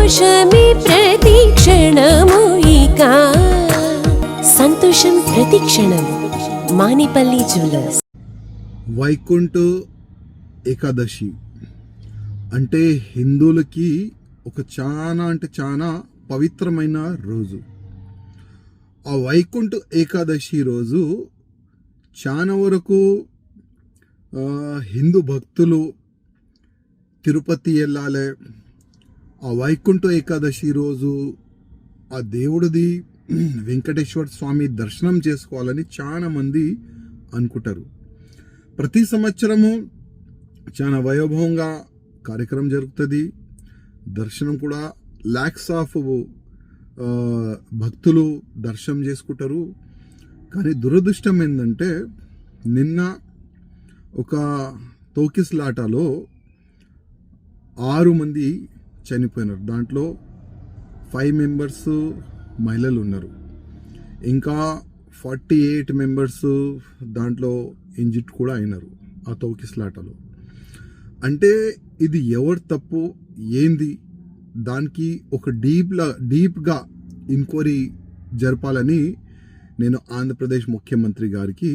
సంతోషమే ప్రతి క్షణము ఇక సంతోషం ప్రతి క్షణం మానిపల్లి జ్యువెలర్స్. వైకుంఠ ఏకాదశి అంటే హిందువులకి ఒక చాలా పవిత్రమైన రోజు. ఆ వైకుంఠ ఏకాదశి రోజు చాలా వరకు హిందూ భక్తులు తిరుపతి వెళ్ళాలి. ఆ వైకుంఠ ఏకాదశి రోజు ఆ దేవుడిది వెంకటేశ్వర స్వామి దర్శనం చేసుకోవాలని చాలా మంది అనుకుంటారు. ప్రతి సంవత్సరము చాలా వైభవంగా కార్యక్రమం జరుగుతుంది. దర్శనం కూడా లాక్స్ ఆఫ్ భక్తులు దర్శనం చేసుకుంటారు. కానీ దురదృష్టం ఏంటంటే నిన్న ఒక తోకిస్లాటలో 6 మంది చనిపోయినారు. దాంట్లో 5 మెంబర్స్ మహిళలు ఉన్నారు. ఇంకా 48 మెంబర్స్ దాంట్లో ఇంజిట్ కూడా అయినారు ఆ తోకిస్లాటలో. అంటే ఇది ఎవరు తప్పు ఏంది, దానికి ఒక డీప్గా ఎంక్వైరీ జరపాలని నేను ఆంధ్రప్రదేశ్ ముఖ్యమంత్రి గారికి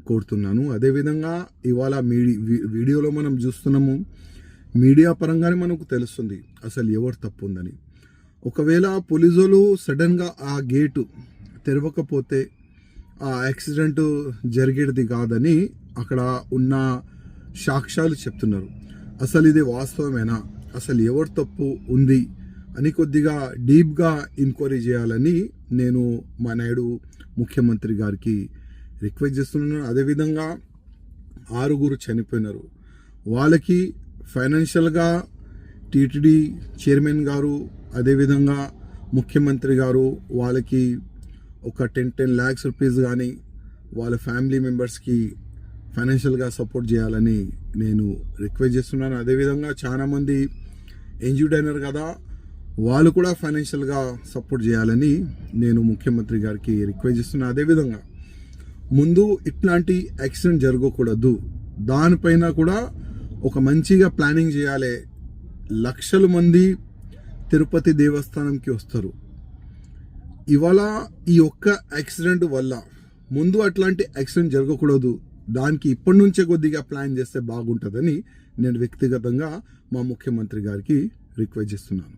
కోరుతున్నాను. అదేవిధంగా ఇవాళ వీడియోలో మనం చూస్తున్నాము, మీడియా పరంగానే మనకు తెలుస్తుంది అసలు ఎవరు తప్పు ఉందని. ఒకవేళ పోలీసులు సడన్గా ఆ గేటు తెరవకపోతే ఆ యాక్సిడెంట్ జరిగేది కాదని అక్కడ ఉన్న సాక్ష్యాలు చెప్తున్నారు. అసలు ఇది వాస్తవమేనా, అసలు ఎవరు తప్పు ఉంది అని కొద్దిగా డీప్గా ఎంక్వైరీ చేయాలని నేను మా నాయుడు ముఖ్యమంత్రి గారికి రిక్వెస్ట్ చేస్తున్నాను. అదేవిధంగా 6 చనిపోయినారు. వాళ్ళకి ఫైనాన్షియల్గా టీటీడీ చైర్మన్ గారు అదేవిధంగా ముఖ్యమంత్రి గారు వాళ్ళకి ఒక 10 lakhs రూపీస్ కానీ వాళ్ళ ఫ్యామిలీ మెంబర్స్కి ఫైనాన్షియల్గా సపోర్ట్ చేయాలని నేను రిక్వెస్ట్ చేస్తున్నాను. అదేవిధంగా చాలామంది ఇంజ్యూర్డ్ అయినారు కదా, వాళ్ళు కూడా ఫైనాన్షియల్గా సపోర్ట్ చేయాలని నేను ముఖ్యమంత్రి గారికి రిక్వెస్ట్ చేస్తున్నాను. అదేవిధంగా ముందు ఇట్లాంటి యాక్సిడెంట్ జరగకూడదు, దానిపైన కూడా ఒక మంచిగా ప్లానింగ్ చేయాలి. లక్షల మంది తిరుపతి దేవస్థానంకి వస్తారు. ఇవాళ ఈ ఒక్క యాక్సిడెంట్ వల్ల ముందు అట్లాంటి యాక్సిడెంట్ జరగకూడదు, దానికి ఇప్పటి నుంచే కొద్దిగా ప్లాన్ చేస్తే బాగుంటుందని నేను వ్యక్తిగతంగా మా ముఖ్యమంత్రి గారికి రిక్వెస్ట్ చేస్తున్నాను.